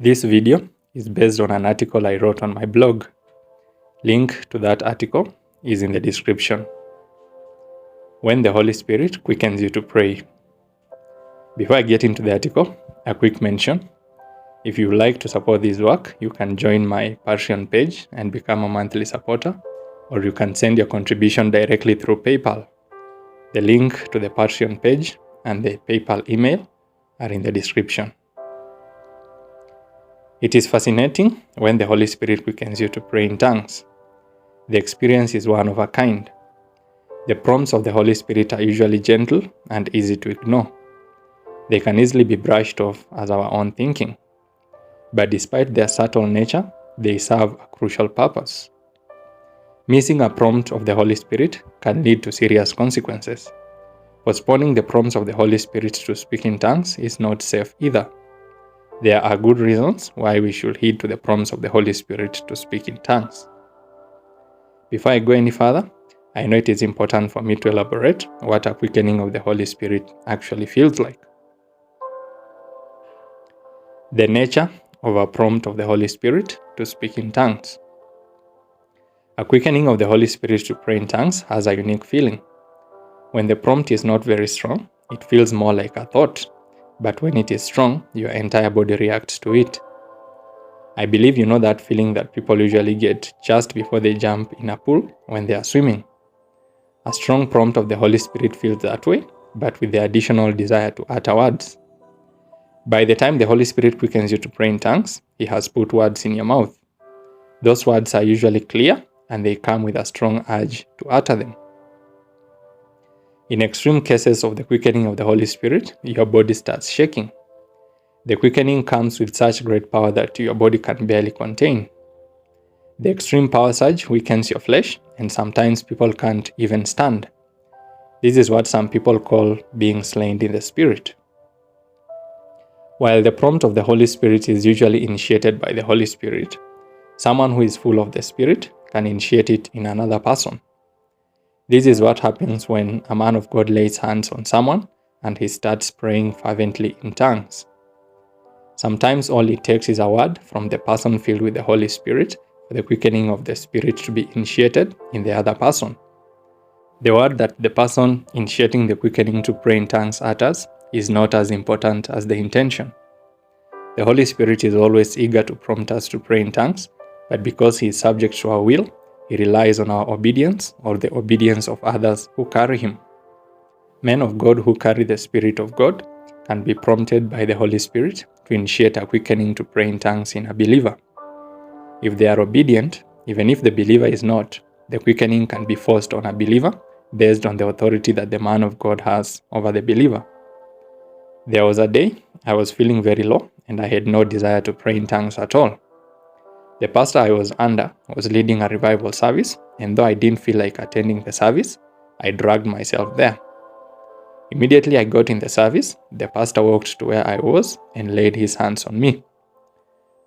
This video is based on an article I wrote on my blog. Link to that article is in the description. When the Holy Spirit quickens you to pray. Before I get into the article, a quick mention. If you would like to support this work, you can join my Patreon page and become a monthly supporter, or you can send your contribution directly through PayPal. The link to the Patreon page and the PayPal email are in the description. It is fascinating when the Holy Spirit quickens you to pray in tongues. The experience is one of a kind. The prompts of the Holy Spirit are usually gentle and easy to ignore. They can easily be brushed off as our own thinking. But despite their subtle nature, they serve a crucial purpose. Missing a prompt of the Holy Spirit can lead to serious consequences. Postponing the prompts of the Holy Spirit to speak in tongues is not safe either. There are good reasons why we should heed to the prompts of the Holy Spirit to speak in tongues. Before I go any further, I know it is important for me to elaborate what a quickening of the Holy Spirit actually feels like. The nature of a prompt of the Holy Spirit to speak in tongues. A quickening of the Holy Spirit to pray in tongues has a unique feeling. When the prompt is not very strong, it feels more like a thought, but when it is strong, your entire body reacts to it. I believe you know that feeling that people usually get just before they jump in a pool when they are swimming. A strong prompt of the Holy Spirit feels that way, but with the additional desire to utter words. By the time the Holy Spirit quickens you to pray in tongues, He has put words in your mouth. Those words are usually clear, and they come with a strong urge to utter them. In extreme cases of the quickening of the Holy Spirit, your body starts shaking. The quickening comes with such great power that your body can barely contain. The extreme power surge weakens your flesh, and sometimes people can't even stand. This is what some people call being slain in the Spirit. While the prompt of the Holy Spirit is usually initiated by the Holy Spirit, someone who is full of the Spirit can initiate it in another person. This is what happens when a man of God lays hands on someone and he starts praying fervently in tongues. Sometimes all it takes is a word from the person filled with the Holy Spirit for the quickening of the Spirit to be initiated in the other person. The word that the person initiating the quickening to pray in tongues utters is not as important as the intention. The Holy Spirit is always eager to prompt us to pray in tongues, but because He is subject to our will, He relies on our obedience or the obedience of others who carry Him. Men of God who carry the Spirit of God can be prompted by the Holy Spirit to initiate a quickening to pray in tongues in a believer. If they are obedient, even if the believer is not, the quickening can be forced on a believer based on the authority that the man of God has over the believer. There was a day I was feeling very low and I had no desire to pray in tongues at all. The pastor I was under was leading a revival service, and though I didn't feel like attending the service, I dragged myself there. Immediately I got in the service, the pastor walked to where I was and laid his hands on me.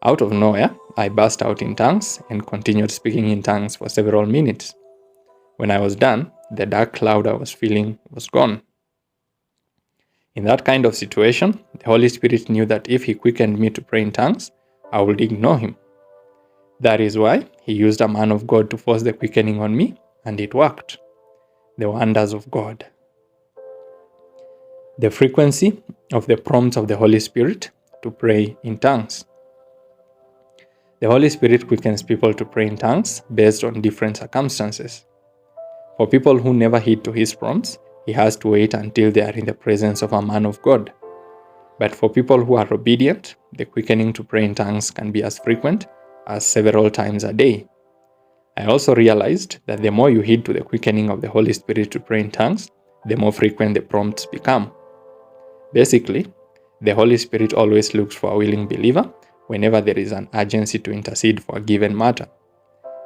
Out of nowhere, I burst out in tongues and continued speaking in tongues for several minutes. When I was done, the dark cloud I was feeling was gone. In that kind of situation, the Holy Spirit knew that if He quickened me to pray in tongues, I would ignore Him. That is why He used a man of God to force the quickening on me, and it worked. The wonders of God. The frequency of the prompts of the Holy Spirit to pray in tongues. The Holy Spirit quickens people to pray in tongues based on different circumstances. For people who never heed to His prompts, He has to wait until they are in the presence of a man of God. But for people who are obedient, the quickening to pray in tongues can be as frequent as several times a day. I also realized that the more you heed to the quickening of the Holy Spirit to pray in tongues, the more frequent the prompts become. Basically, the Holy Spirit always looks for a willing believer whenever there is an urgency to intercede for a given matter.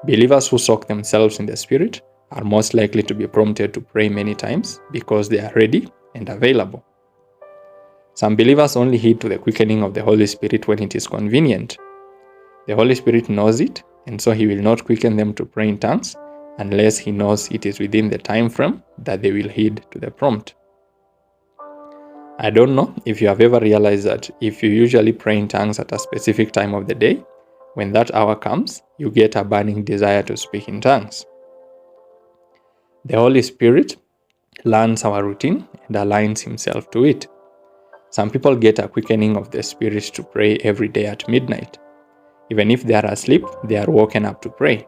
Believers who soak themselves in the Spirit are most likely to be prompted to pray many times because they are ready and available. Some believers only heed to the quickening of the Holy Spirit when it is convenient. The Holy Spirit knows it, and so He will not quicken them to pray in tongues unless He knows it is within the time frame that they will heed to the prompt. I don't know if you have ever realized that if you usually pray in tongues at a specific time of the day, when that hour comes, you get a burning desire to speak in tongues. The Holy Spirit learns our routine and aligns himself to it. Some people get a quickening of the Spirit to pray every day at midnight. Even if they are asleep, they are woken up to pray.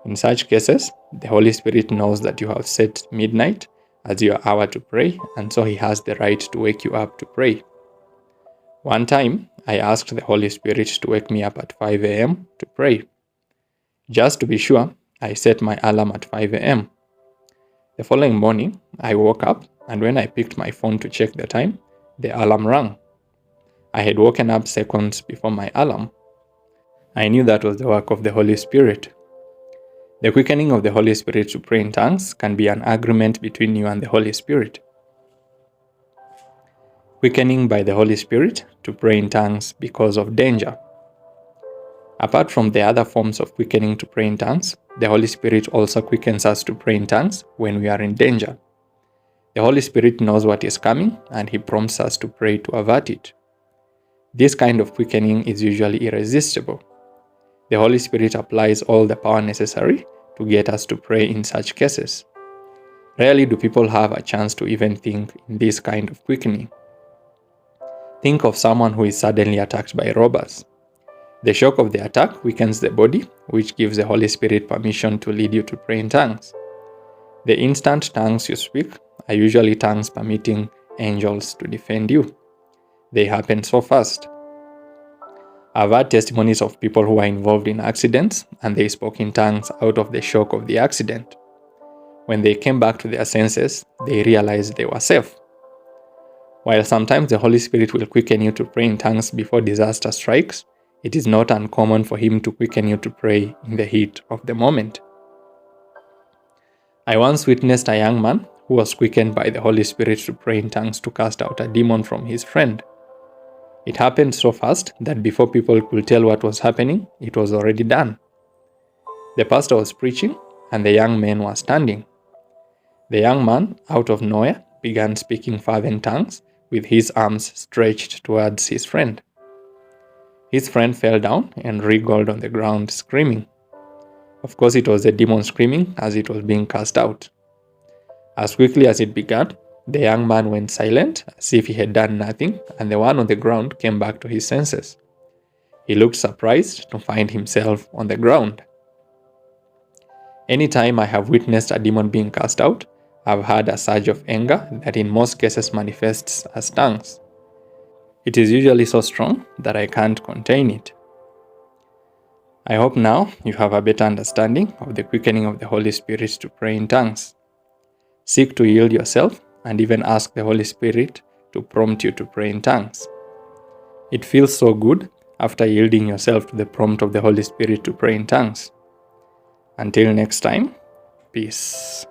In such cases, the Holy Spirit knows that you have set midnight as your hour to pray, and so he has the right to wake you up to pray. One time, I asked the Holy Spirit to wake me up at 5 a.m. to pray. Just to be sure, I set my alarm at 5 a.m. The following morning, I woke up, and when I picked my phone to check the time, the alarm rang. I had woken up seconds before my alarm. I knew that was the work of the Holy Spirit. The quickening of the Holy Spirit to pray in tongues can be an agreement between you and the Holy Spirit. Quickening by the Holy Spirit to pray in tongues because of danger. Apart from the other forms of quickening to pray in tongues, the Holy Spirit also quickens us to pray in tongues when we are in danger. The Holy Spirit knows what is coming, and he prompts us to pray to avert it. This kind of quickening is usually irresistible. The Holy Spirit applies all the power necessary to get us to pray in such cases. Rarely do people have a chance to even think in this kind of quickening. Think of someone who is suddenly attacked by robbers. The shock of the attack weakens the body, which gives the Holy Spirit permission to lead you to pray in tongues. The instant tongues you speak are usually tongues permitting angels to defend you. They happen so fast. I've heard testimonies of people who are involved in accidents and they spoke in tongues out of the shock of the accident. When they came back to their senses, they realized they were safe. While sometimes the Holy Spirit will quicken you to pray in tongues before disaster strikes, it is not uncommon for him to quicken you to pray in the heat of the moment. I once witnessed a young man who was quickened by the Holy Spirit to pray in tongues to cast out a demon from his friend. It happened so fast that before people could tell what was happening, it was already done. The pastor was preaching, and the young men were standing. The young man, out of nowhere, began speaking fervent tongues with his arms stretched towards his friend. His friend fell down and wriggled on the ground, screaming. Of course, it was the demon screaming as it was being cast out. As quickly as it began, the young man went silent as if he had done nothing, and the one on the ground came back to his senses. He looked surprised to find himself on the ground. Anytime I have witnessed a demon being cast out, I've had a surge of anger that in most cases manifests as tongues. It is usually so strong that I can't contain it. I hope now you have a better understanding of the quickening of the Holy Spirit to pray in tongues. Seek to yield yourself and even ask the Holy Spirit to prompt you to pray in tongues. It feels so good after yielding yourself to the prompt of the Holy Spirit to pray in tongues. Until next time, peace.